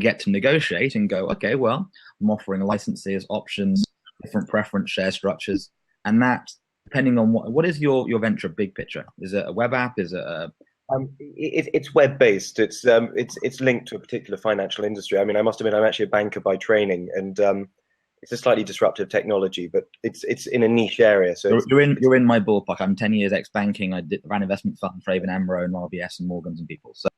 get to negotiate and go, okay, well, I'm offering licenses, options, different preference share structures, and that depending on what is your venture big picture? Is it a web app? Is it a It's web based. It's linked to a particular financial industry. I mean, I must admit, I'm actually a banker by training, and it's a slightly disruptive technology, but it's in a niche area. So you're in my ballpark. I'm 10 years ex banking. Ran investment funds for ABN AMRO and RBS and Morgans and people. So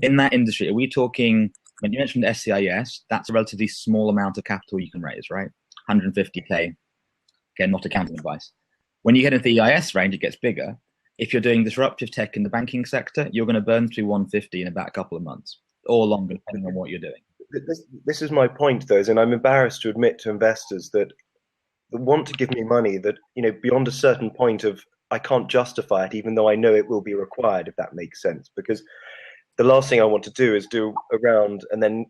in that industry, are we talking? When you mentioned SCIS, that's a relatively small amount of capital you can raise, right? 150K. Again, not accounting advice. When you get into the EIS range, it gets bigger. If you're doing disruptive tech in the banking sector, you're going to burn through 150 in about a couple of months or longer, depending on what you're doing. this is my point, though, and I'm embarrassed to admit to investors that want to give me money that, beyond a certain point of I can't justify it, even though I know it will be required, if that makes sense. Because the last thing I want to do is do a round and then,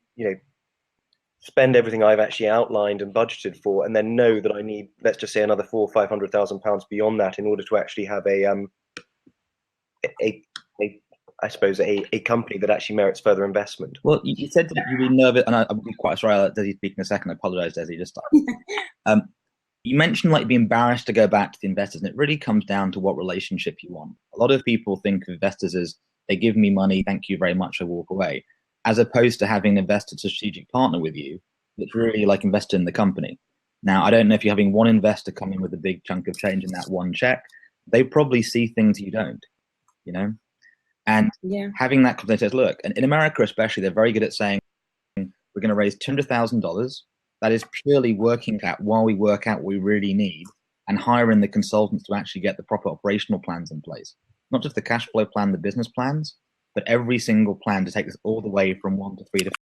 spend everything I've actually outlined and budgeted for, and then know that I need, let's just say, another £400,000 or £500,000 beyond that in order to actually have a I suppose a company that actually merits further investment. Well, you said that you'd be nervous, and I'll be quite sorry. I'll let Desi speak in a second. I apologize, Desi. Just you mentioned like being embarrassed to go back to the investors, and it really comes down to what relationship you want. A lot of people think of investors as they give me money, thank you very much, I walk away, as opposed to having an investor strategic partner with you that's really like invested in the company. Now, I don't know if you're having one investor come in with a big chunk of change in that one check. They probably see things you don't, And having that conversation says, look, and in America especially, they're very good at saying, we're going to raise $200,000. That is purely working out while we work out what we really need and hiring the consultants to actually get the proper operational plans in place. Not just the cash flow plan, the business plans, but every single plan to take us all the way from 1 to 3 to